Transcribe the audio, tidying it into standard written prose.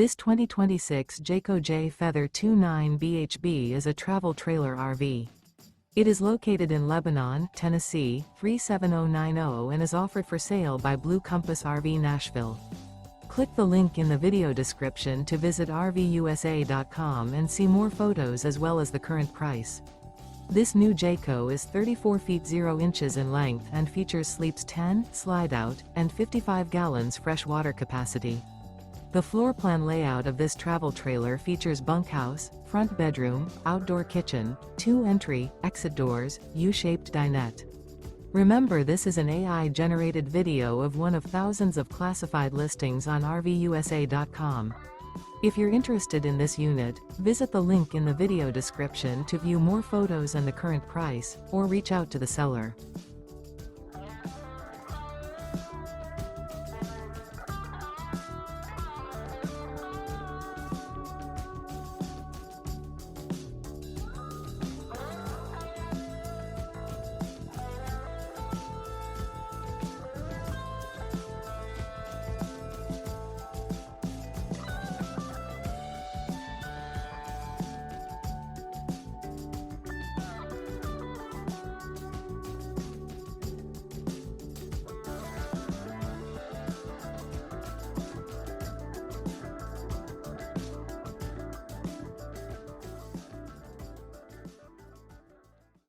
This 2026 Jayco Jay Feather 29 BHB is a travel trailer RV. It is located in Lebanon, Tennessee, 37090 and is offered for sale by Blue Compass RV Nashville. Click the link in the video description to visit RVUSA.com and see more photos as well as the current price. This new Jayco is 34 feet 0 inches in length and features sleeps 10, slide-out, and 55 gallons fresh water capacity. The floor plan layout of this travel trailer features bunkhouse, front bedroom, outdoor kitchen, 2 entry, exit doors, U-shaped dinette. Remember, this is an AI-generated video of one of thousands of classified listings on RVUSA.com. If you're interested in this unit, visit the link in the video description to view more photos and the current price, or reach out to the seller.